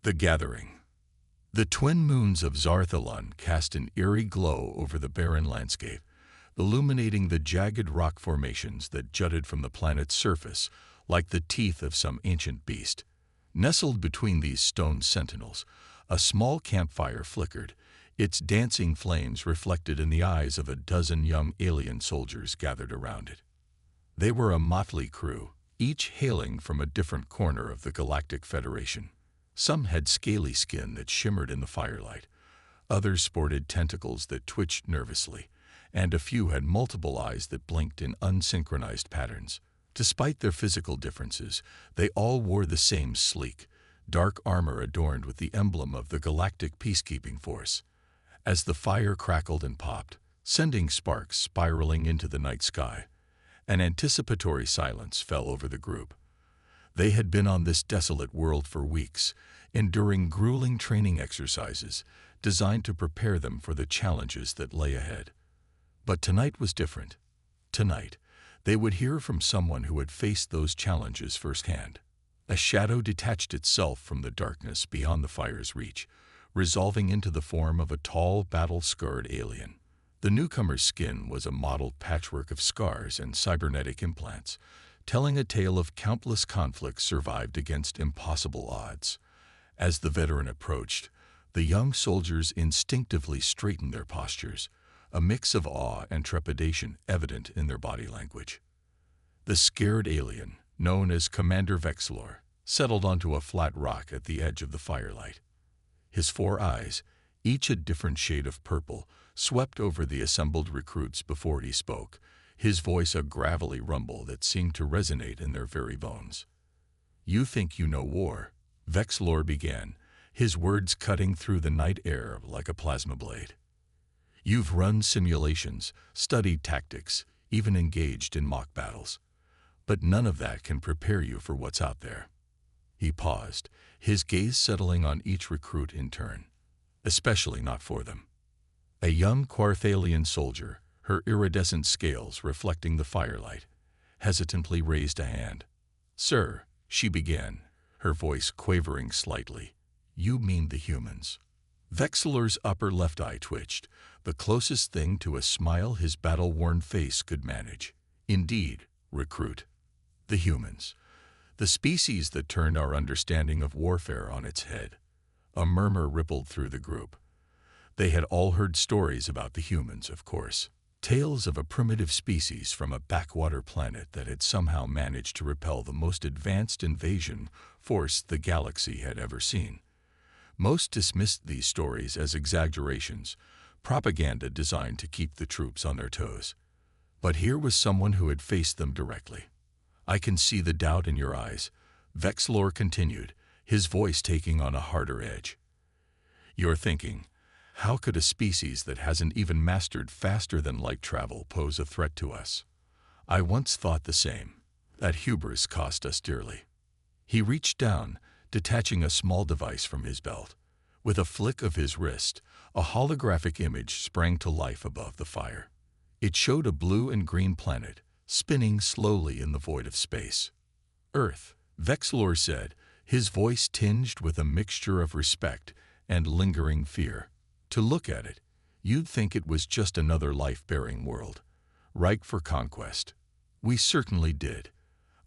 The Gathering. The twin moons of Zarthalon cast an eerie glow over the barren landscape, illuminating the jagged rock formations that jutted from the planet's surface like the teeth of some ancient beast. Nestled between these stone sentinels, a small campfire flickered, its dancing flames reflected in the eyes of a dozen young alien soldiers gathered around it. They were a motley crew, each hailing from a different corner of the Galactic Federation. Some had scaly skin that shimmered in the firelight, others sported tentacles that twitched nervously, and a few had multiple eyes that blinked in unsynchronized patterns. Despite their physical differences, they all wore the same sleek, dark armor adorned with the emblem of the Galactic Peacekeeping Force. As the fire crackled and popped, sending sparks spiraling into the night sky, an anticipatory silence fell over the group. They had been on this desolate world for weeks, enduring grueling training exercises designed to prepare them for the challenges that lay ahead. But tonight was different. Tonight, they would hear from someone who had faced those challenges firsthand. A shadow detached itself from the darkness beyond the fire's reach, resolving into the form of a tall, battle-scarred alien. The newcomer's skin was a mottled patchwork of scars and cybernetic implants, telling a tale of countless conflicts survived against impossible odds. As the veteran approached, the young soldiers instinctively straightened their postures, a mix of awe and trepidation evident in their body language. The scared alien, known as Commander Vexlor, settled onto a flat rock at the edge of the firelight. His 4 eyes, each a different shade of purple, swept over the assembled recruits before he spoke, his voice a gravelly rumble that seemed to resonate in their very bones. "You think you know war," Vexlor began, his words cutting through the night air like a plasma blade. "You've run simulations, studied tactics, even engaged in mock battles. But none of that can prepare you for what's out there." He paused, his gaze settling on each recruit in turn. "Especially not for them." A young Quarthalian soldier, her iridescent scales reflecting the firelight, hesitantly raised a hand. "Sir," she began, her voice quavering slightly, "you mean the humans." Vexlor's upper left eye twitched, the closest thing to a smile his battle-worn face could manage. "Indeed, recruit. The humans. The species that turned our understanding of warfare on its head." A murmur rippled through the group. They had all heard stories about the humans, of course. Tales of a primitive species from a backwater planet that had somehow managed to repel the most advanced invasion force the galaxy had ever seen. Most dismissed these stories as exaggerations, propaganda designed to keep the troops on their toes. But here was someone who had faced them directly. "I can see the doubt in your eyes," Vexlor continued, his voice taking on a harder edge. "You're thinking, how could a species that hasn't even mastered faster-than-light travel pose a threat to us? I once thought the same. That hubris cost us dearly." He reached down, detaching a small device from his belt. With a flick of his wrist, a holographic image sprang to life above the fire. It showed a blue and green planet, spinning slowly in the void of space. "Earth," Vexlor said, his voice tinged with a mixture of respect and lingering fear. "To look at it, you'd think it was just another life-bearing world, ripe for conquest. We certainly did.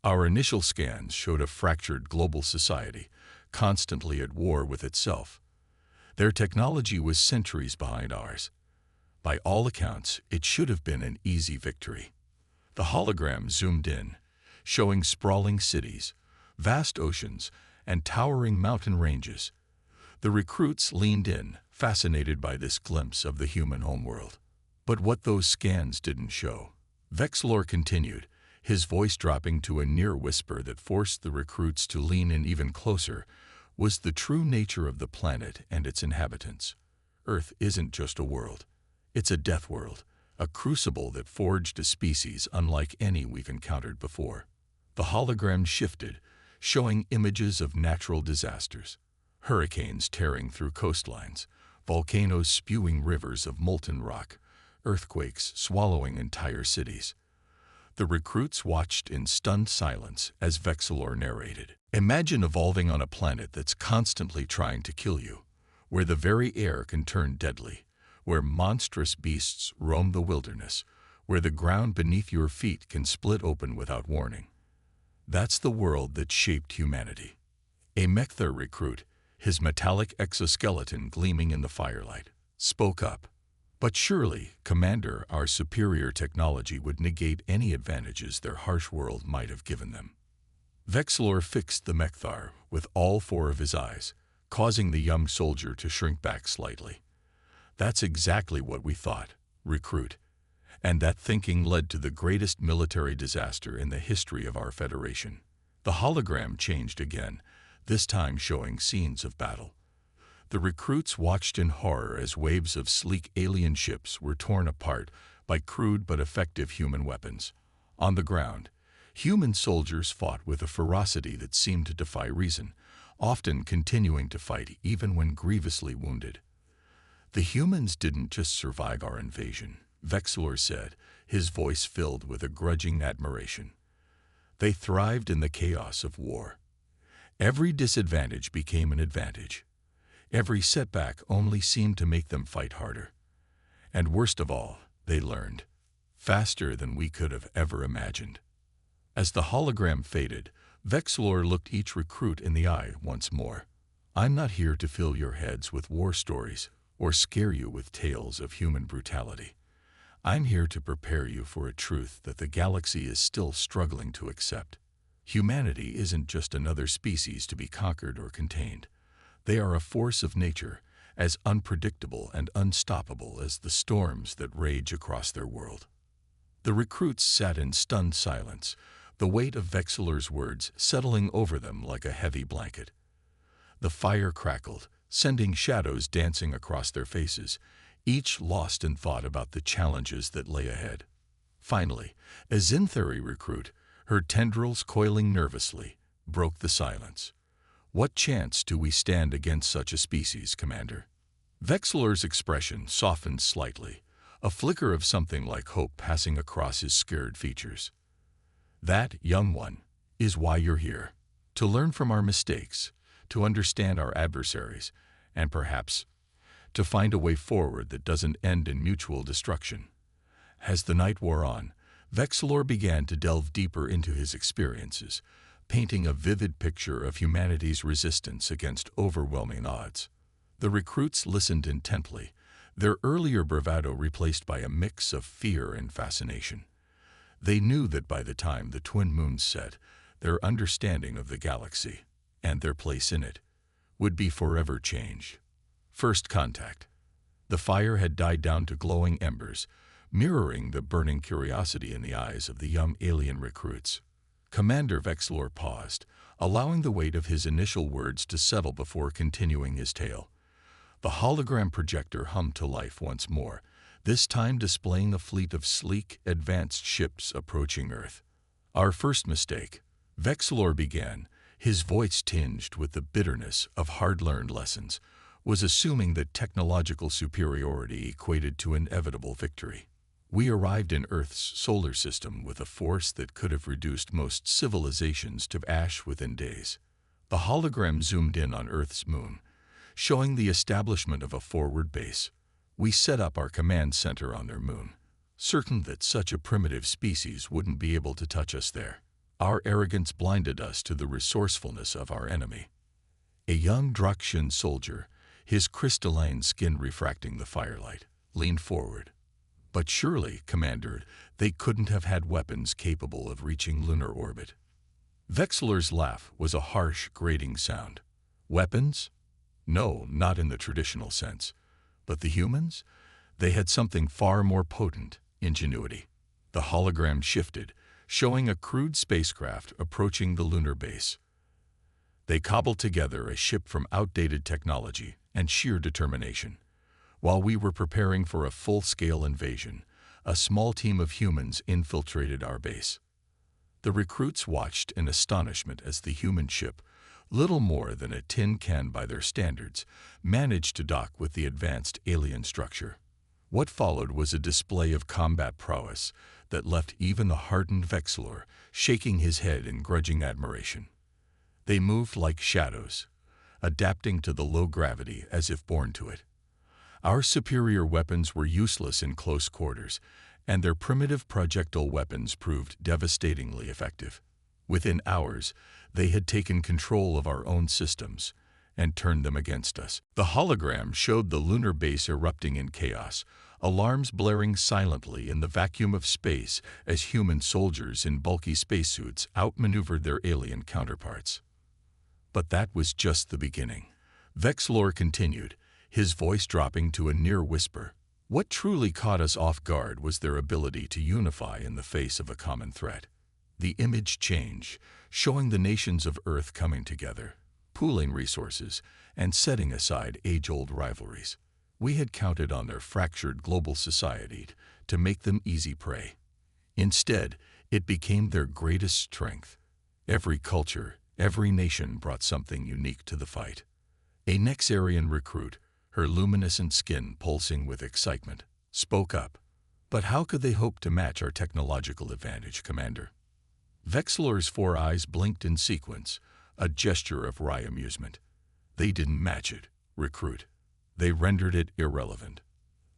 Our initial scans showed a fractured global society, constantly at war with itself. Their technology was centuries behind ours. By all accounts, it should have been an easy victory." The hologram zoomed in, showing sprawling cities, vast oceans, and towering mountain ranges. The recruits leaned in, fascinated by this glimpse of the human homeworld. But what those scans didn't show, Vexlor continued, his voice dropping to a near whisper that forced the recruits to lean in even closer, was the true nature of the planet and its inhabitants. Earth isn't just a world. It's a death world, a crucible that forged a species unlike any we've encountered before. The hologram shifted, showing images of natural disasters. Hurricanes tearing through coastlines, volcanoes spewing rivers of molten rock, earthquakes swallowing entire cities. The recruits watched in stunned silence as Vexlor narrated. Imagine evolving on a planet that's constantly trying to kill you, where the very air can turn deadly, where monstrous beasts roam the wilderness, where the ground beneath your feet can split open without warning. That's the world that shaped humanity. A Mechthar recruit, his metallic exoskeleton gleaming in the firelight, spoke up. But surely, Commander, our superior technology would negate any advantages their harsh world might have given them. Vexilor fixed the Mechthar with all four of his eyes, causing the young soldier to shrink back slightly. That's exactly what we thought, recruit. And that thinking led to the greatest military disaster in the history of our Federation. The hologram changed again, this time showing scenes of battle. The recruits watched in horror as waves of sleek alien ships were torn apart by crude but effective human weapons. On the ground, human soldiers fought with a ferocity that seemed to defy reason, often continuing to fight even when grievously wounded. The humans didn't just survive our invasion, Vexilor said, his voice filled with a grudging admiration. They thrived in the chaos of war. Every disadvantage became an advantage. Every setback only seemed to make them fight harder. And worst of all, they learned, faster than we could have ever imagined. As the hologram faded, Vexilor looked each recruit in the eye once more. I'm not here to fill your heads with war stories or scare you with tales of human brutality. I'm here to prepare you for a truth that the galaxy is still struggling to accept. Humanity isn't just another species to be conquered or contained. They are a force of nature, as unpredictable and unstoppable as the storms that rage across their world. The recruits sat in stunned silence, the weight of Vexilor's words settling over them like a heavy blanket. The fire crackled, sending shadows dancing across their faces, each lost in thought about the challenges that lay ahead. Finally, a Zinthari recruit, her tendrils coiling nervously, broke the silence. What chance do we stand against such a species, Commander? Vexilor's expression softened slightly, a flicker of something like hope passing across his scared features. That, young one, is why you're here. To learn from our mistakes, to understand our adversaries, and perhaps to find a way forward that doesn't end in mutual destruction. As the night wore on, Vexilor began to delve deeper into his experiences, painting a vivid picture of humanity's resistance against overwhelming odds. The recruits listened intently, their earlier bravado replaced by a mix of fear and fascination. They knew that by the time the twin moons set, their understanding of the galaxy, and their place in it, would be forever changed. First contact. The fire had died down to glowing embers, mirroring the burning curiosity in the eyes of the young alien recruits. Commander Vexilor paused, allowing the weight of his initial words to settle before continuing his tale. The hologram projector hummed to life once more, this time displaying a fleet of sleek, advanced ships approaching Earth. Our first mistake, Vexilor began, his voice tinged with the bitterness of hard-learned lessons, was assuming that technological superiority equated to inevitable victory. We arrived in Earth's solar system with a force that could have reduced most civilizations to ash within days. The hologram zoomed in on Earth's moon, showing the establishment of a forward base. We set up our command center on their moon, certain that such a primitive species wouldn't be able to touch us there. Our arrogance blinded us to the resourcefulness of our enemy. A young Drakshan soldier, his crystalline skin refracting the firelight, leaned forward. But surely, Commander, they couldn't have had weapons capable of reaching lunar orbit. Vexilor's laugh was a harsh, grating sound. Weapons? No, not in the traditional sense. But the humans? They had something far more potent, ingenuity. The hologram shifted, showing a crude spacecraft approaching the lunar base. They cobbled together a ship from outdated technology and sheer determination. While we were preparing for a full-scale invasion, a small team of humans infiltrated our base. The recruits watched in astonishment as the human ship, little more than a tin can by their standards, managed to dock with the advanced alien structure. What followed was a display of combat prowess that left even the hardened Vexilor shaking his head in grudging admiration. They moved like shadows, adapting to the low gravity as if born to it. Our superior weapons were useless in close quarters, and their primitive projectile weapons proved devastatingly effective. Within hours, they had taken control of our own systems and turned them against us. The hologram showed the lunar base erupting in chaos, alarms blaring silently in the vacuum of space as human soldiers in bulky spacesuits outmaneuvered their alien counterparts. But that was just the beginning. Vexlor continued, his voice dropping to a near whisper. What truly caught us off guard was their ability to unify in the face of a common threat. The image changed, showing the nations of Earth coming together, pooling resources, and setting aside age-old rivalries. We had counted on their fractured global society to make them easy prey. Instead, it became their greatest strength. Every culture, every nation brought something unique to the fight. A Nexarian recruit, her luminescent skin pulsing with excitement, spoke up. But how could they hope to match our technological advantage, Commander? Vexlor's 4 eyes blinked in sequence, a gesture of wry amusement. They didn't match it, recruit. They rendered it irrelevant.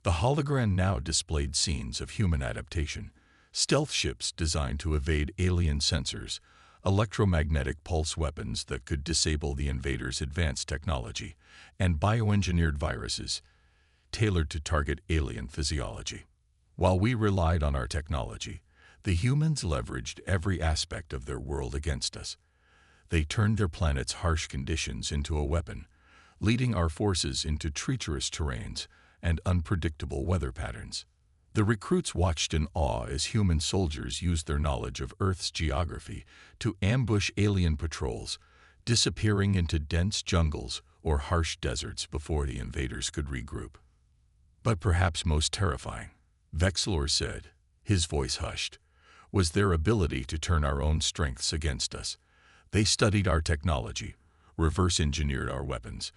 The hologram now displayed scenes of human adaptation, stealth ships designed to evade alien sensors, electromagnetic pulse weapons that could disable the invaders' advanced technology, and bioengineered viruses tailored to target alien physiology. While we relied on our technology, the humans leveraged every aspect of their world against us. They turned their planet's harsh conditions into a weapon, leading our forces into treacherous terrains and unpredictable weather patterns. The recruits watched in awe as human soldiers used their knowledge of Earth's geography to ambush alien patrols, disappearing into dense jungles or harsh deserts before the invaders could regroup. But perhaps most terrifying, Vexlor said, his voice hushed, was their ability to turn our own strengths against us. They studied our technology, reverse-engineered our weapons,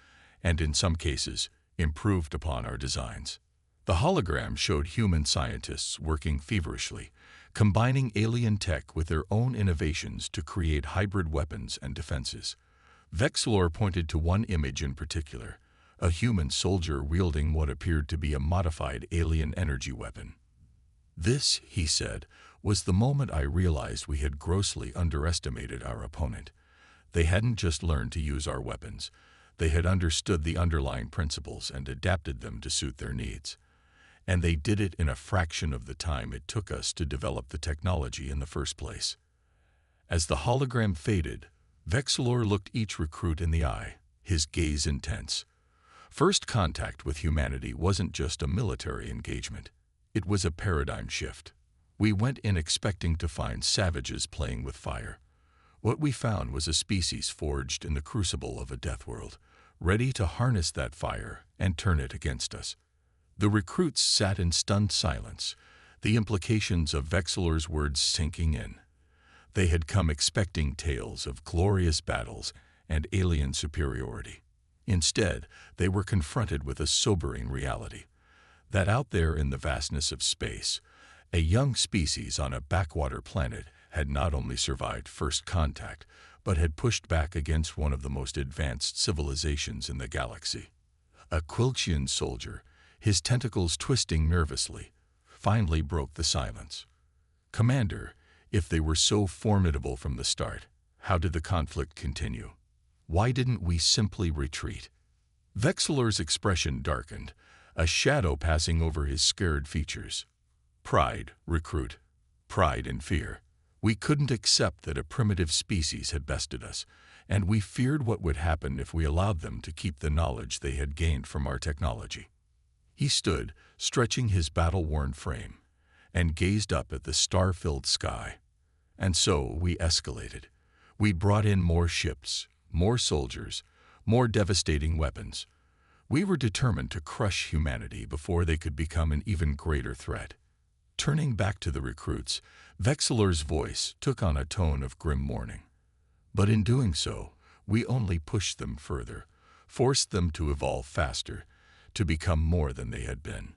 and in some cases, improved upon our designs. The hologram showed human scientists working feverishly, combining alien tech with their own innovations to create hybrid weapons and defenses. Vexlor pointed to one image in particular, a human soldier wielding what appeared to be a modified alien energy weapon. This, he said, was the moment I realized we had grossly underestimated our opponent. They hadn't just learned to use our weapons. They had understood the underlying principles and adapted them to suit their needs. And they did it in a fraction of the time it took us to develop the technology in the first place. As the hologram faded, Vexlor looked each recruit in the eye, his gaze intense. First contact with humanity wasn't just a military engagement. It was a paradigm shift. We went in expecting to find savages playing with fire. What we found was a species forged in the crucible of a Deathworld, ready to harness that fire and turn it against us. The recruits sat in stunned silence, the implications of Vexlor's words sinking in. They had come expecting tales of glorious battles and alien superiority. Instead, they were confronted with a sobering reality, that out there in the vastness of space, a young species on a backwater planet had not only survived first contact, but had pushed back against one of the most advanced civilizations in the galaxy. A Quilchian soldier, his tentacles twisting nervously, finally broke the silence. Commander, if they were so formidable from the start, how did the conflict continue? Why didn't we simply retreat? Vexlor's expression darkened, a shadow passing over his scared features. Pride, recruit. Pride and fear. We couldn't accept that a primitive species had bested us, and we feared what would happen if we allowed them to keep the knowledge they had gained from our technology. He stood, stretching his battle-worn frame, and gazed up at the star-filled sky. And so we escalated. We brought in more ships, more soldiers, more devastating weapons. We were determined to crush humanity before they could become an even greater threat. Turning back to the recruits, Vexlor's voice took on a tone of grim mourning. But in doing so, we only pushed them further, forced them to evolve faster, to become more than they had been.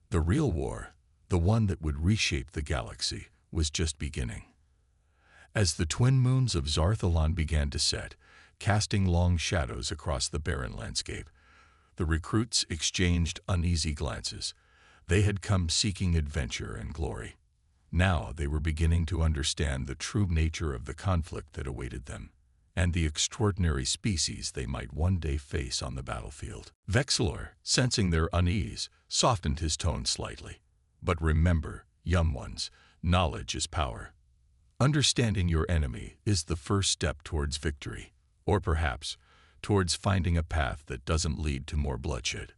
The real war, the one that would reshape the galaxy, was just beginning. As the twin moons of Zarthalon began to set, casting long shadows across the barren landscape, the recruits exchanged uneasy glances. They had come seeking adventure and glory. Now they were beginning to understand the true nature of the conflict that awaited them, and the extraordinary species they might one day face on the battlefield. Vexilor, sensing their unease, softened his tone slightly. But remember, young ones, knowledge is power. Understanding your enemy is the first step towards victory, or perhaps towards finding a path that doesn't lead to more bloodshed.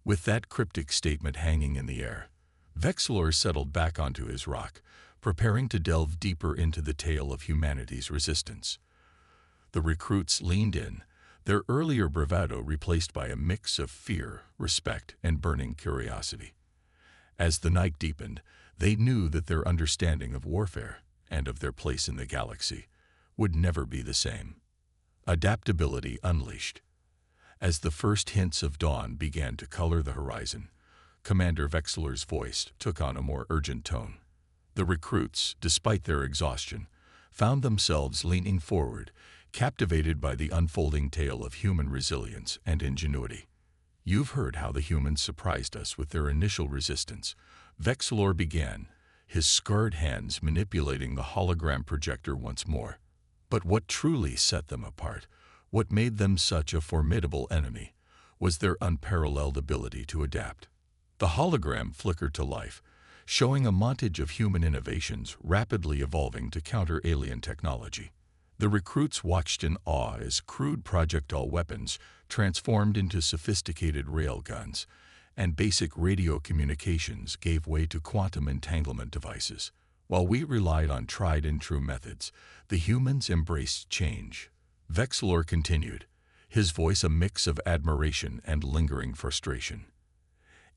With that cryptic statement hanging in the air, Vexilor settled back onto his rock, preparing to delve deeper into the tale of humanity's resistance. The recruits leaned in, their earlier bravado replaced by a mix of fear, respect, and burning curiosity. As the night deepened, they knew that their understanding of warfare and of their place in the galaxy would never be the same. Adaptability unleashed. As the first hints of dawn began to color the horizon, Commander Vexilor's voice took on a more urgent tone. The recruits, despite their exhaustion, found themselves leaning forward, captivated by the unfolding tale of human resilience and ingenuity. You've heard how the humans surprised us with their initial resistance, Vexilor began, his scarred hands manipulating the hologram projector once more. But what truly set them apart, what made them such a formidable enemy, was their unparalleled ability to adapt. The hologram flickered to life, showing a montage of human innovations rapidly evolving to counter alien technology. The recruits watched in awe as crude projectile weapons transformed into sophisticated railguns, and basic radio communications gave way to quantum entanglement devices. While we relied on tried-and-true methods, the humans embraced change. Vexilor continued, his voice a mix of admiration and lingering frustration.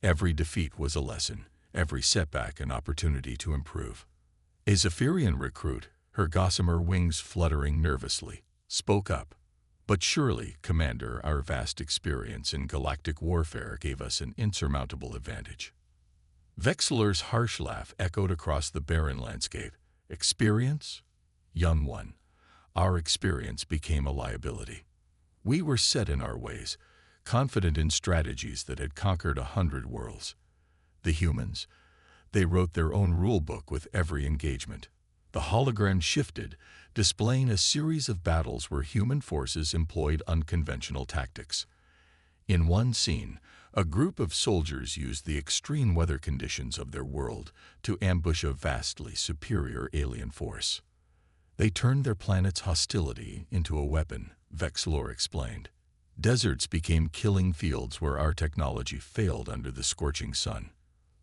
Every defeat was a lesson, every setback an opportunity to improve. A Zephyrian recruit, her gossamer wings fluttering nervously, spoke up. But surely, Commander, our vast experience in galactic warfare gave us an insurmountable advantage. Vexilor's harsh laugh echoed across the barren landscape. Experience? Young one, our experience became a liability. We were set in our ways, confident in strategies that had conquered 100 worlds. The humans, they wrote their own rule book with every engagement. The hologram shifted, displaying a series of battles where human forces employed unconventional tactics. In one scene, a group of soldiers used the extreme weather conditions of their world to ambush a vastly superior alien force. They turned their planet's hostility into a weapon, Vexilor explained. Deserts became killing fields where our technology failed under the scorching sun.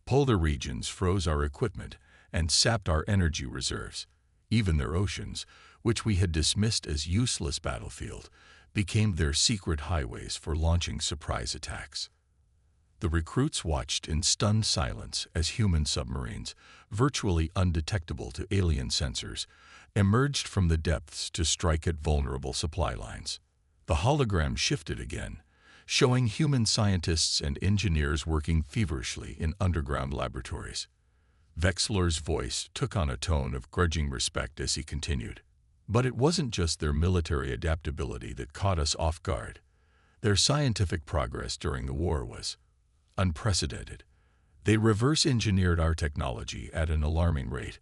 Polar regions froze our equipment and sapped our energy reserves. Even their oceans, which we had dismissed as useless battlefield, became their secret highways for launching surprise attacks. The recruits watched in stunned silence as human submarines, virtually undetectable to alien sensors, emerged from the depths to strike at vulnerable supply lines. The hologram shifted again, showing human scientists and engineers working feverishly in underground laboratories. Vexilor's voice took on a tone of grudging respect as he continued. But it wasn't just their military adaptability that caught us off guard. Their scientific progress during the war was unprecedented. They reverse-engineered our technology at an alarming rate,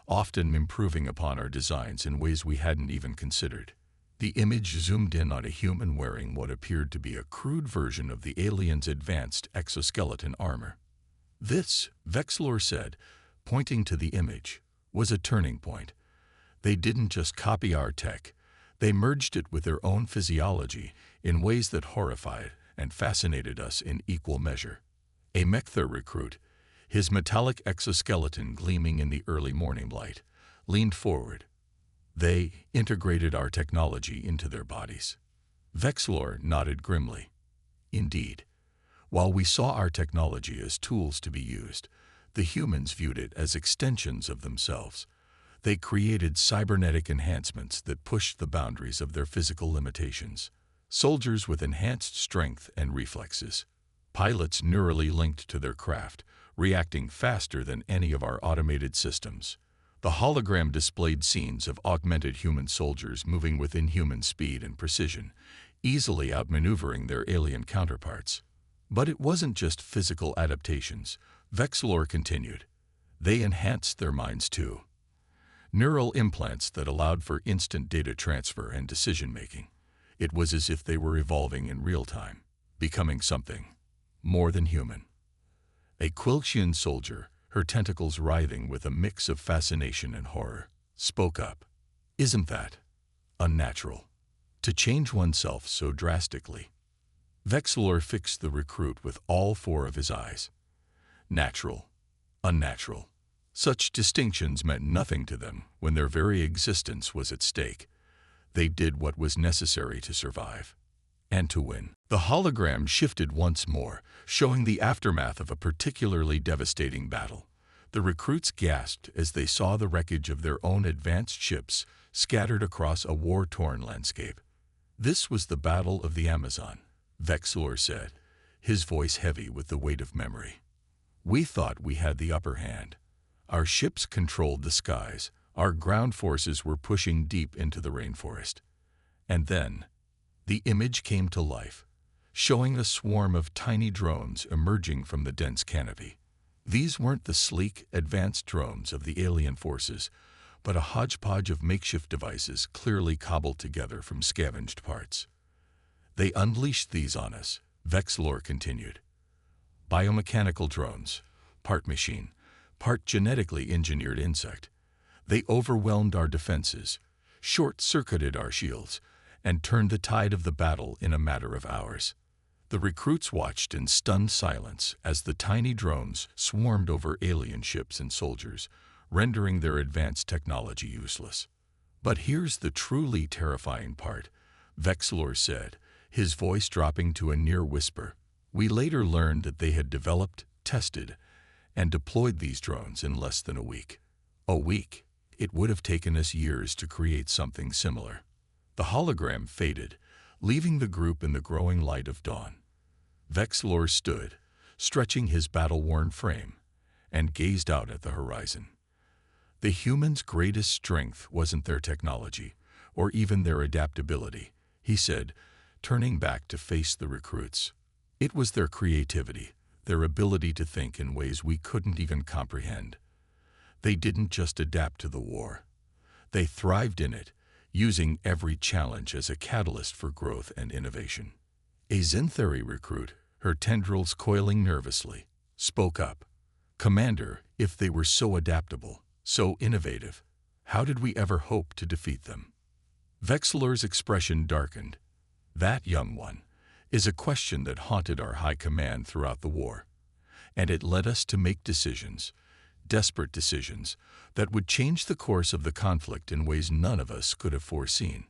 often improving upon our designs in ways we hadn't even considered. The image zoomed in on a human wearing what appeared to be a crude version of the alien's advanced exoskeleton armor. This, Vexilor said, pointing to the image, was a turning point. They didn't just copy our tech, they merged it with their own physiology in ways that horrified and fascinated us in equal measure. A Mechthar recruit, his metallic exoskeleton gleaming in the early morning light, leaned forward. They integrated our technology into their bodies. Vexilor nodded grimly. Indeed, while we saw our technology as tools to be used, the humans viewed it as extensions of themselves. They created cybernetic enhancements that pushed the boundaries of their physical limitations. Soldiers with enhanced strength and reflexes. Pilots neurally linked to their craft, reacting faster than any of our automated systems. The hologram displayed scenes of augmented human soldiers moving with inhuman speed and precision, easily outmaneuvering their alien counterparts. But it wasn't just physical adaptations, Vexilor continued. They enhanced their minds too. Neural implants that allowed for instant data transfer and decision-making. It was as if they were evolving in real time, becoming something more than human. A Quilchian soldier, her tentacles writhing with a mix of fascination and horror, spoke up. Isn't that unnatural? To change oneself so drastically. Vexilor fixed the recruit with all four of his eyes. Natural, unnatural. Such distinctions meant nothing to them when their very existence was at stake. They did what was necessary to survive and to win. The hologram shifted once more, showing the aftermath of a particularly devastating battle. The recruits gasped as they saw the wreckage of their own advanced ships scattered across a war-torn landscape. This was the Battle of the Amazon, Vexilor said, his voice heavy with the weight of memory. We thought we had the upper hand. Our ships controlled the skies. Our ground forces were pushing deep into the rainforest. And then, the image came to life, showing a swarm of tiny drones emerging from the dense canopy. These weren't the sleek, advanced drones of the alien forces, but a hodgepodge of makeshift devices clearly cobbled together from scavenged parts. They unleashed these on us, Vexilor continued. Biomechanical drones, part machine, part genetically engineered insect. They overwhelmed our defenses, short-circuited our shields, and turned the tide of the battle in a matter of hours. The recruits watched in stunned silence as the tiny drones swarmed over alien ships and soldiers, rendering their advanced technology useless. But here's the truly terrifying part, Vexilor said, his voice dropping to a near whisper. We later learned that they had developed, tested, and deployed these drones in less than a week. A week. It would have taken us years to create something similar. The hologram faded, leaving the group in the growing light of dawn. Vexilor stood, stretching his battle-worn frame, and gazed out at the horizon. The humans' greatest strength wasn't their technology, or even their adaptability, he said, turning back to face the recruits. It was their creativity, their ability to think in ways we couldn't even comprehend. They didn't just adapt to the war. They thrived in it, using every challenge as a catalyst for growth and innovation. A Zinthari recruit, her tendrils coiling nervously, spoke up. Commander, if they were so adaptable, so innovative, how did we ever hope to defeat them? Vexilor's expression darkened. That, young one, is a question that haunted our high command throughout the war, and it led us to make decisions, desperate decisions, that would change the course of the conflict in ways none of us could have foreseen.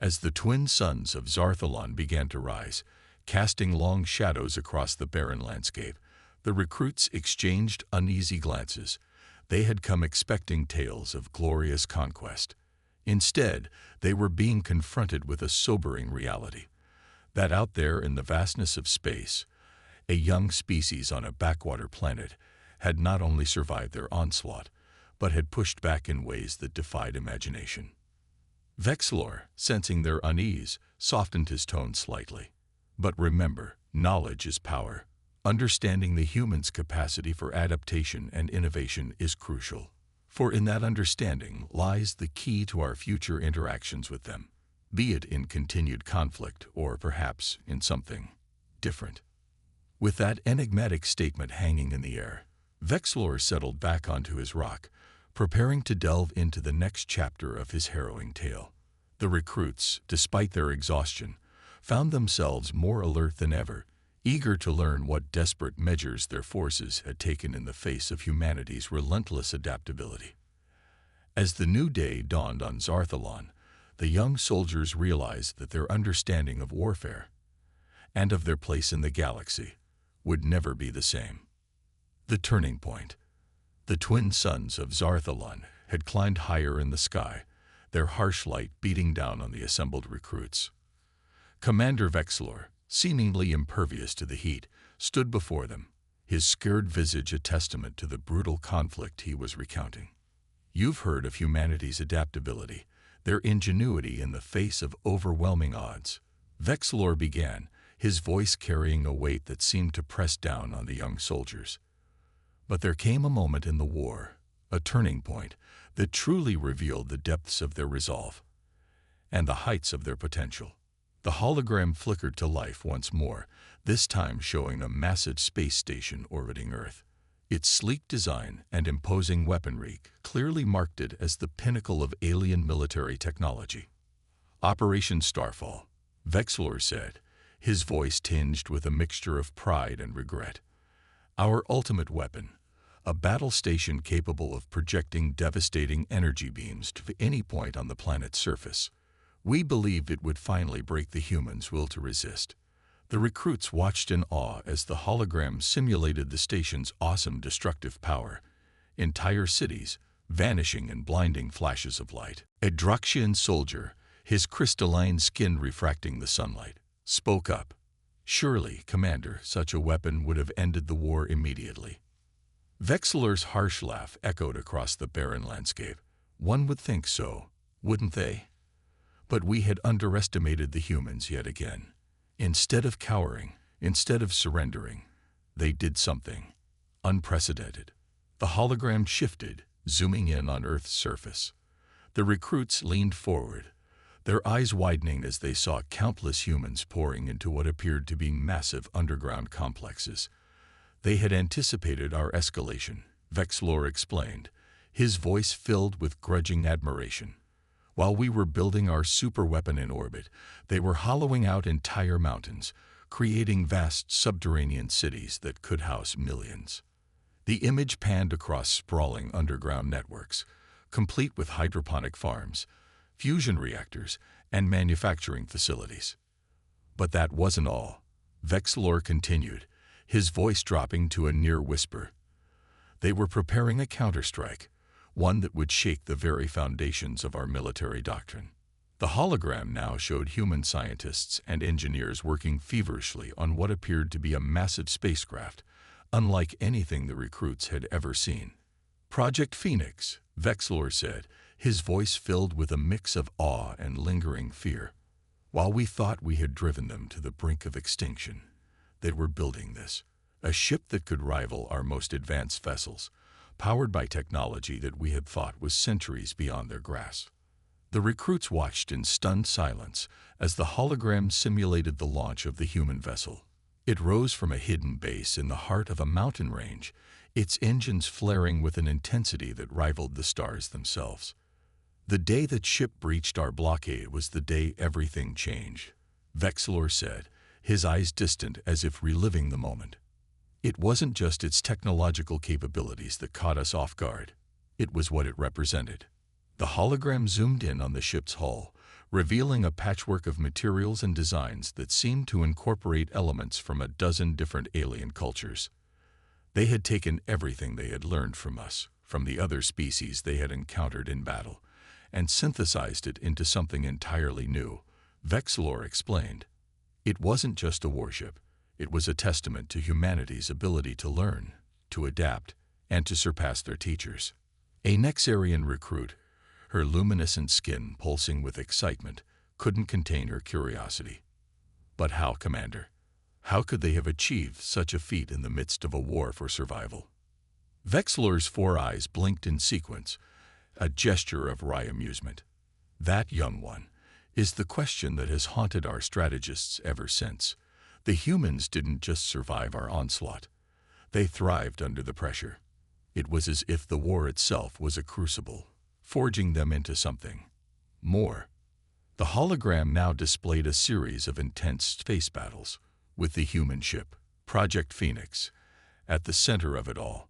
As the twin suns of Zarthalon began to rise, casting long shadows across the barren landscape, the recruits exchanged uneasy glances. They had come expecting tales of glorious conquest. Instead, they were being confronted with a sobering reality, that out there in the vastness of space, a young species on a backwater planet had not only survived their onslaught, but had pushed back in ways that defied imagination. Vexilor, sensing their unease, softened his tone slightly. But remember, knowledge is power. Understanding the human's capacity for adaptation and innovation is crucial, for in that understanding lies the key to our future interactions with them, be it in continued conflict or perhaps in something different. With that enigmatic statement hanging in the air, Vexilor settled back onto his rock, preparing to delve into the next chapter of his harrowing tale. The recruits, despite their exhaustion, found themselves more alert than ever, eager to learn what desperate measures their forces had taken in the face of humanity's relentless adaptability. As the new day dawned on Zarthalon, the young soldiers realized that their understanding of warfare and of their place in the galaxy would never be the same. The turning point. The twin suns of Zarthalon had climbed higher in the sky, their harsh light beating down on the assembled recruits. Commander Vexilor, seemingly impervious to the heat, stood before them, his scared visage a testament to the brutal conflict he was recounting. You've heard of humanity's adaptability, their ingenuity in the face of overwhelming odds. Vexlor began, his voice carrying a weight that seemed to press down on the young soldiers. But there came a moment in the war, a turning point, that truly revealed the depths of their resolve and the heights of their potential. The hologram flickered to life once more, this time showing a massive space station orbiting Earth. Its sleek design and imposing weaponry clearly marked it as the pinnacle of alien military technology. Operation Starfall, Vexlor said, his voice tinged with a mixture of pride and regret. Our ultimate weapon, a battle station capable of projecting devastating energy beams to any point on the planet's surface. We believed it would finally break the humans' will to resist. The recruits watched in awe as the hologram simulated the station's awesome destructive power, entire cities vanishing in blinding flashes of light. A Draxian soldier, his crystalline skin refracting the sunlight, spoke up. Surely, Commander, such a weapon would have ended the war immediately. Vexlor's harsh laugh echoed across the barren landscape. One would think so, wouldn't they? But we had underestimated the humans yet again. Instead of cowering, instead of surrendering, they did something unprecedented. The hologram shifted, zooming in on Earth's surface. The recruits leaned forward, their eyes widening as they saw countless humans pouring into what appeared to be massive underground complexes. They had anticipated our escalation, Vexlor explained, his voice filled with grudging admiration. While we were building our superweapon in orbit, they were hollowing out entire mountains, creating vast subterranean cities that could house millions. The image panned across sprawling underground networks, complete with hydroponic farms, fusion reactors, and manufacturing facilities. But that wasn't all. Vexlor continued, his voice dropping to a near whisper. They were preparing a counterstrike, one that would shake the very foundations of our military doctrine. The hologram now showed human scientists and engineers working feverishly on what appeared to be a massive spacecraft, unlike anything the recruits had ever seen. Project Phoenix, Vexlor said, his voice filled with a mix of awe and lingering fear. While we thought we had driven them to the brink of extinction, they were building this, a ship that could rival our most advanced vessels, powered by technology that we had thought was centuries beyond their grasp. The recruits watched in stunned silence as the hologram simulated the launch of the human vessel. It rose from a hidden base in the heart of a mountain range, its engines flaring with an intensity that rivaled the stars themselves. The day that ship breached our blockade was the day everything changed, Vexlor said, his eyes distant as if reliving the moment. It wasn't just its technological capabilities that caught us off guard. It was what it represented. The hologram zoomed in on the ship's hull, revealing a patchwork of materials and designs that seemed to incorporate elements from a dozen different alien cultures. They had taken everything they had learned from us, from the other species they had encountered in battle, and synthesized it into something entirely new, Vexlor explained. It wasn't just a warship. It was a testament to humanity's ability to learn, to adapt, and to surpass their teachers. A Nexarian recruit, her luminescent skin pulsing with excitement, couldn't contain her curiosity. But how, Commander? How could they have achieved such a feat in the midst of a war for survival? Vexlor's four eyes blinked in sequence, a gesture of wry amusement. That, young one, is the question that has haunted our strategists ever since. The humans didn't just survive our onslaught. They thrived under the pressure. It was as if the war itself was a crucible, forging them into something more. The hologram now displayed a series of intense space battles, with the human ship, Project Phoenix, at the center of it all.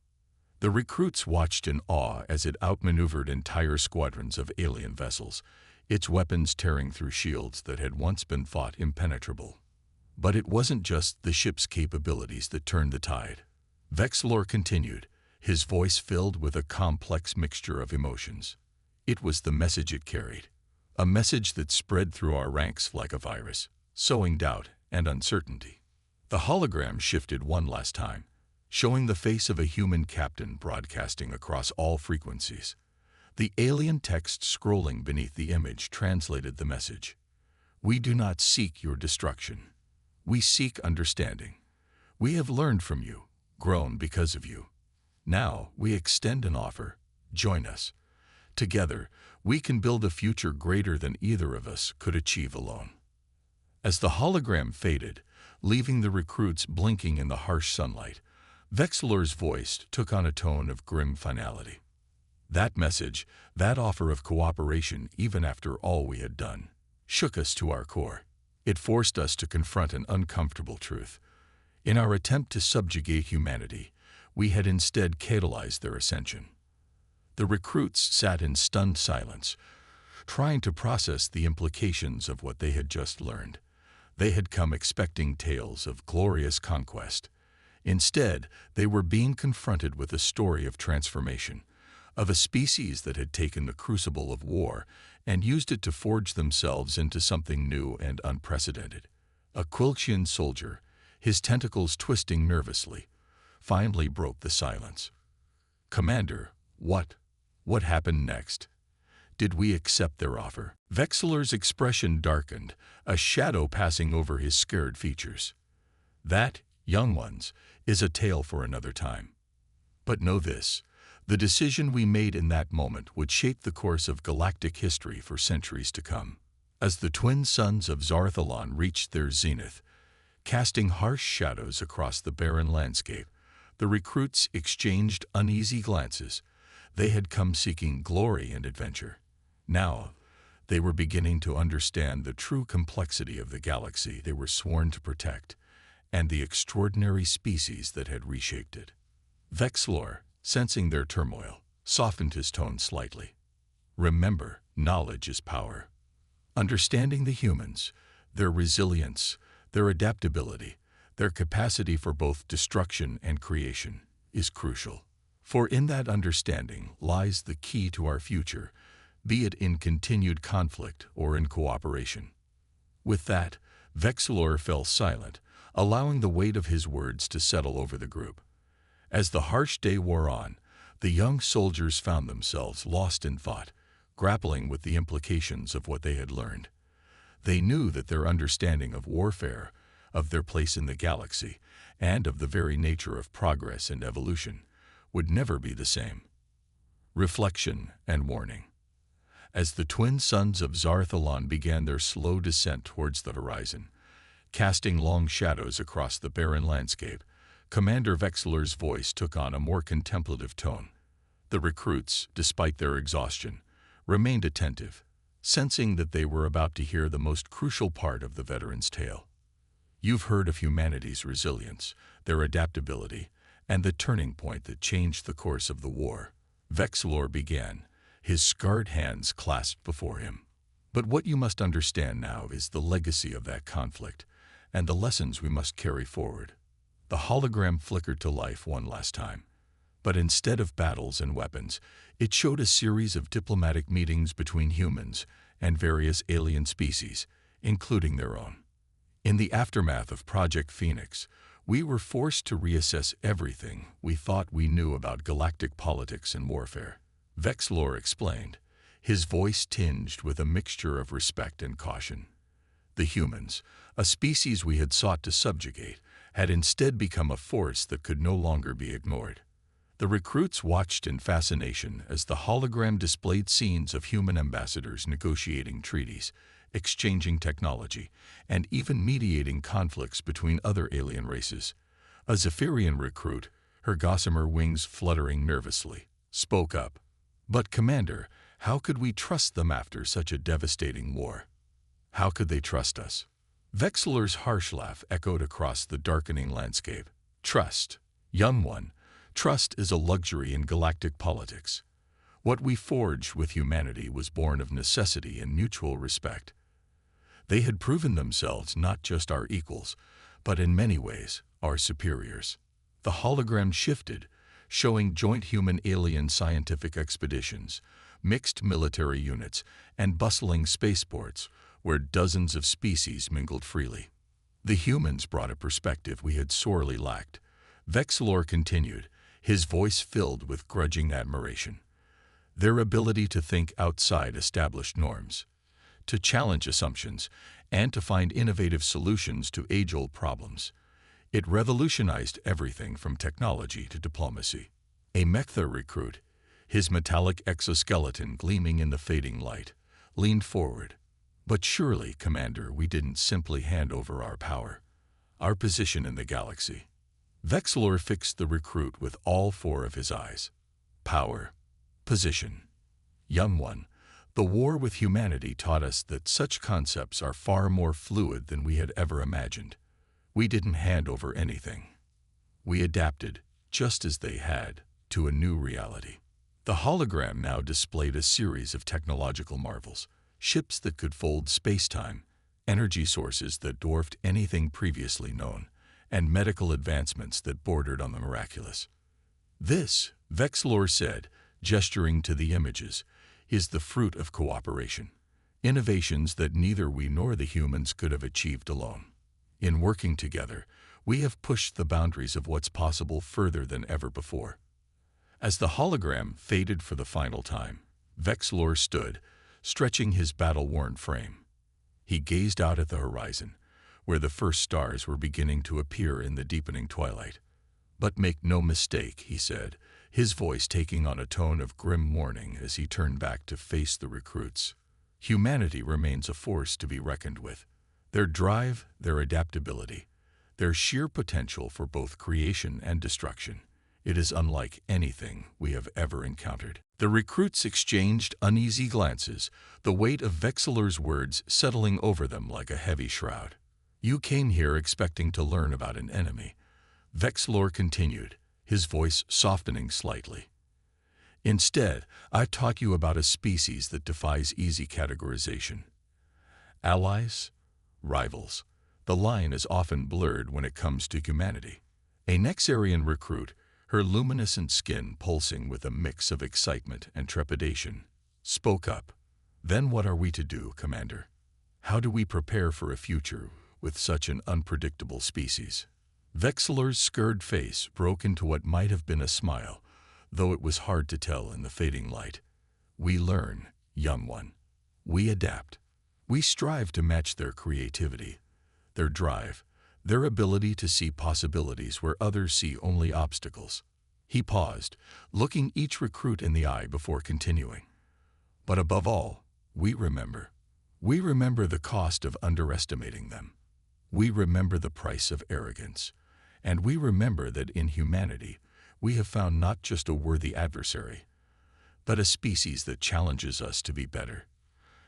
The recruits watched in awe as it outmaneuvered entire squadrons of alien vessels, its weapons tearing through shields that had once been thought impenetrable. But it wasn't just the ship's capabilities that turned the tide. Vexlor continued, his voice filled with a complex mixture of emotions. It was the message it carried, a message that spread through our ranks like a virus, sowing doubt and uncertainty. The hologram shifted one last time, showing the face of a human captain broadcasting across all frequencies. The alien text scrolling beneath the image translated the message. "We do not seek your destruction. We seek understanding. We have learned from you, grown because of you. Now we extend an offer. Join us. Together, we can build a future greater than either of us could achieve alone." As the hologram faded, leaving the recruits blinking in the harsh sunlight, Vexilor's voice took on a tone of grim finality. That message, that offer of cooperation even after all we had done, shook us to our core. It forced us to confront an uncomfortable truth. In our attempt to subjugate humanity, we had instead catalyzed their ascension. The recruits sat in stunned silence, trying to process the implications of what they had just learned. They had come expecting tales of glorious conquest. Instead, they were being confronted with a story of transformation, of a species that had taken the crucible of war and used it to forge themselves into something new and unprecedented. A Quilchian soldier, his tentacles twisting nervously, finally broke the silence. "Commander, what happened next? Did we accept their offer?" Vexilor's expression darkened, a shadow passing over his scared features. "That, young ones, is a tale for another time. But know this, the decision we made in that moment would shape the course of galactic history for centuries to come." As the twin suns of Zarthalon reached their zenith, casting harsh shadows across the barren landscape, the recruits exchanged uneasy glances. They had come seeking glory and adventure. Now, they were beginning to understand the true complexity of the galaxy they were sworn to protect, and the extraordinary species that had reshaped it. Vexilor, sensing their turmoil, softened his tone slightly. "Remember, knowledge is power. Understanding the humans, their resilience, their adaptability, their capacity for both destruction and creation, is crucial. For in that understanding lies the key to our future, be it in continued conflict or in cooperation." With that, Vexilor fell silent, allowing the weight of his words to settle over the group. As the harsh day wore on, the young soldiers found themselves lost in thought, grappling with the implications of what they had learned. They knew that their understanding of warfare, of their place in the galaxy, and of the very nature of progress and evolution would never be the same. Reflection and warning. As the twin suns of Zarthalon began their slow descent towards the horizon, casting long shadows across the barren landscape, Commander Vexilor's voice took on a more contemplative tone. The recruits, despite their exhaustion, remained attentive, sensing that they were about to hear the most crucial part of the veteran's tale. "You've heard of humanity's resilience, their adaptability, and the turning point that changed the course of the war," Vexilor began, his scarred hands clasped before him. "But what you must understand now is the legacy of that conflict, and the lessons we must carry forward." The hologram flickered to life one last time, but instead of battles and weapons, it showed a series of diplomatic meetings between humans and various alien species, including their own. In the aftermath of Project Phoenix, we were forced to reassess everything we thought we knew about galactic politics and warfare. Vexilor explained, his voice tinged with a mixture of respect and caution. The humans, a species we had sought to subjugate, had instead become a force that could no longer be ignored. The recruits watched in fascination as the hologram displayed scenes of human ambassadors negotiating treaties, exchanging technology, and even mediating conflicts between other alien races. A Zephyrian recruit, her gossamer wings fluttering nervously, spoke up. "But Commander, how could we trust them after such a devastating war? How could they trust us?" Vexilor's harsh laugh echoed across the darkening landscape. "Trust, young one, trust is a luxury in galactic politics. What we forged with humanity was born of necessity and mutual respect. They had proven themselves not just our equals, but in many ways, our superiors." The hologram shifted, showing joint human-alien scientific expeditions, mixed military units, and bustling spaceports where dozens of species mingled freely. The humans brought a perspective we had sorely lacked. Vexilor continued, his voice filled with grudging admiration. their ability to think outside established norms, to challenge assumptions, and to find innovative solutions to age-old problems. It revolutionized everything from technology to diplomacy. A Mektha recruit, his metallic exoskeleton gleaming in the fading light, leaned forward. "But surely, Commander, we didn't simply hand over our power, our position in the galaxy." Vexilor fixed the recruit with all four of his eyes. "Power. Position. Young one, the war with humanity taught us that such concepts are far more fluid than we had ever imagined. We didn't hand over anything. We adapted, just as they had, to a new reality." The hologram now displayed a series of technological marvels: ships that could fold space-time, energy sources that dwarfed anything previously known, and medical advancements that bordered on the miraculous. "This," Vexilor said, gesturing to the images, "is the fruit of cooperation, innovations that neither we nor the humans could have achieved alone. In working together, we have pushed the boundaries of what's possible further than ever before." As the hologram faded for the final time, Vexilor stood, stretching his battle-worn frame. He gazed out at the horizon, where the first stars were beginning to appear in the deepening twilight. "But make no mistake," he said, his voice taking on a tone of grim warning as he turned back to face the recruits. "Humanity remains a force to be reckoned with. Their drive, their adaptability, their sheer potential for both creation and destruction. It is unlike anything we have ever encountered." The recruits exchanged uneasy glances, the weight of Vexilor's words settling over them like a heavy shroud. "You came here expecting to learn about an enemy," Vexilor continued, his voice softening slightly. "Instead, I taught you about a species that defies easy categorization. Allies, rivals. The line is often blurred when it comes to humanity." A Nexarian recruit, her luminescent skin pulsing with a mix of excitement and trepidation, spoke up. "Then what are we to do, Commander? How do we prepare for a future with such an unpredictable species?" Vexilor's scared face broke into what might have been a smile, though it was hard to tell in the fading light. "We learn, young one. We adapt. We strive to match their creativity, their drive, their ability to see possibilities where others see only obstacles." He paused, looking each recruit in the eye before continuing. "But above all, we remember. We remember the cost of underestimating them. We remember the price of arrogance. And we remember that in humanity, we have found not just a worthy adversary, but a species that challenges us to be better,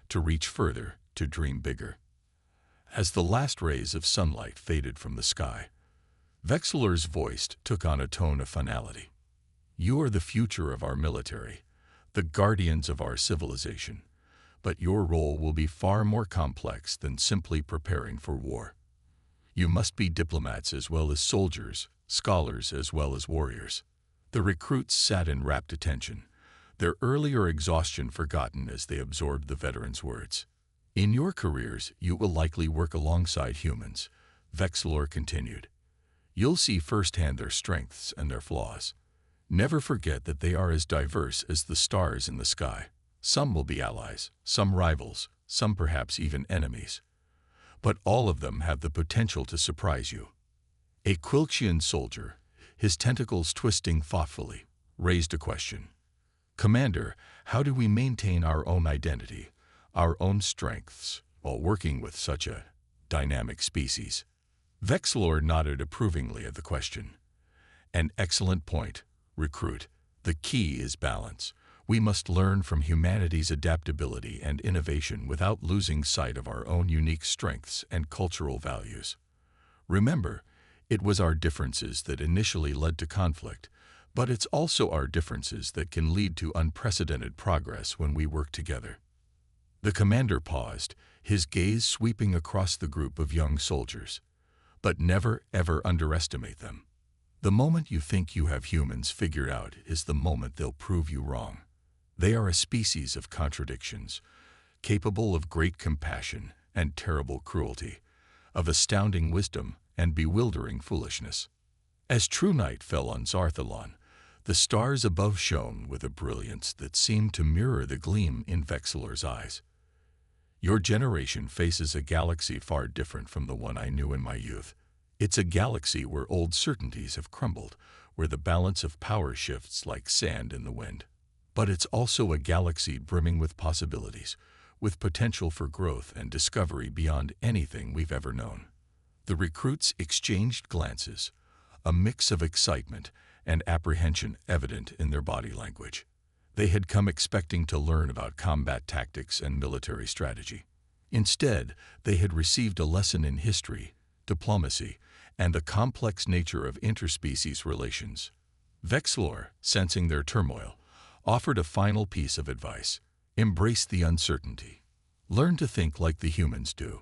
to reach further, to dream bigger." As the last rays of sunlight faded from the sky, Vexilor's voice took on a tone of finality. "You are the future of our military, the guardians of our civilization, but your role will be far more complex than simply preparing for war. You must be diplomats as well as soldiers, scholars as well as warriors." The recruits sat in rapt attention, their earlier exhaustion forgotten as they absorbed the veteran's words. "In your careers, you will likely work alongside humans," Vexilor continued. "You'll see firsthand their strengths and their flaws. Never forget that they are as diverse as the stars in the sky. Some will be allies, some rivals, some perhaps even enemies. But all of them have the potential to surprise you." A Quilchian soldier, his tentacles twisting thoughtfully, raised a question. "Commander, how do we maintain our own identity, our own strengths, while working with such a dynamic species?" Vexilor nodded approvingly at the question. "An excellent point, recruit. The key is balance. We must learn from humanity's adaptability and innovation without losing sight of our own unique strengths and cultural values. Remember, it was our differences that initially led to conflict, but it's also our differences that can lead to unprecedented progress when we work together." The commander paused, his gaze sweeping across the group of young soldiers. "But never, ever underestimate them. The moment you think you have humans figured out is the moment they'll prove you wrong. They are a species of contradictions, capable of great compassion and terrible cruelty, of astounding wisdom and bewildering foolishness." As true night fell on Zarthalon, The stars above shone with a brilliance that seemed to mirror the gleam in Vexilor's eyes. Your generation faces a galaxy far different from the one I knew in my youth. It's a galaxy where old certainties have crumbled, where the balance of power shifts like sand in the wind. But it's also a galaxy brimming with possibilities, with potential for growth and discovery beyond anything we've ever known. The recruits exchanged glances, a mix of excitement and apprehension evident in their body language. They had come expecting to learn about combat tactics and military strategy. Instead, they had received a lesson in history, diplomacy, and the complex nature of interspecies relations. Vexilor, sensing their turmoil, offered a final piece of advice. Embrace the uncertainty. Learn to think like the humans do,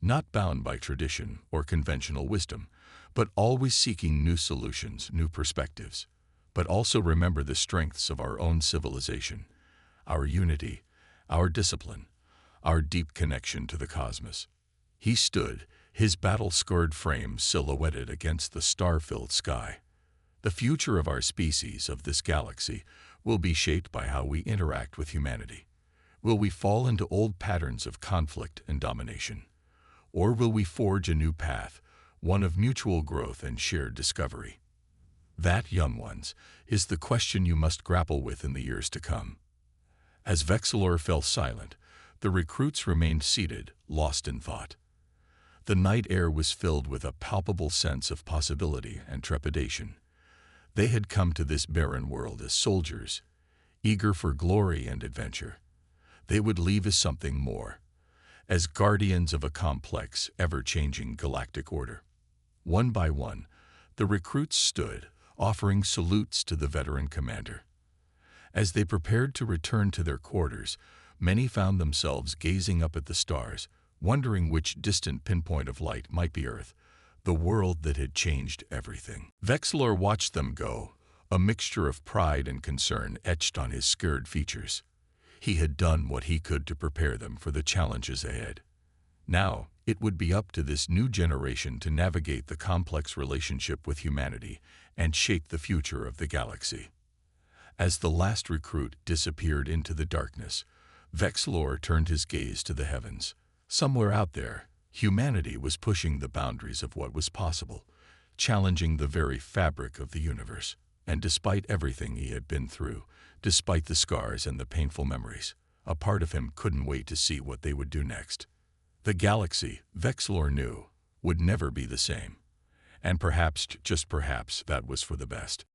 not bound by tradition or conventional wisdom, but always seeking new solutions, new perspectives. But also remember the strengths of our own civilization, our unity, our discipline, our deep connection to the cosmos. He stood, his battle-scarred frame silhouetted against the star-filled sky. The future of our species, of this galaxy, will be shaped by how we interact with humanity. Will we fall into old patterns of conflict and domination? Or will we forge a new path, one of mutual growth and shared discovery? That, young ones, is the question you must grapple with in the years to come. As Vexilor fell silent, the recruits remained seated, lost in thought. The night air was filled with a palpable sense of possibility and trepidation. They had come to this barren world as soldiers, eager for glory and adventure. They would leave as something more, as guardians of a complex, ever-changing galactic order. One by one, the recruits stood, offering salutes to the veteran commander. As they prepared to return to their quarters, many found themselves gazing up at the stars, wondering which distant pinpoint of light might be Earth, the world that had changed everything. Vexilor watched them go, a mixture of pride and concern etched on his scared features. He had done what he could to prepare them for the challenges ahead. Now, it would be up to this new generation to navigate the complex relationship with humanity and shape the future of the galaxy. As the last recruit disappeared into the darkness, Vexilor turned his gaze to the heavens. Somewhere out there, humanity was pushing the boundaries of what was possible, challenging the very fabric of the universe. And despite everything he had been through, despite the scars and the painful memories, a part of him couldn't wait to see what they would do next. The galaxy, Vexilor knew, would never be the same. And perhaps, just perhaps, that was for the best.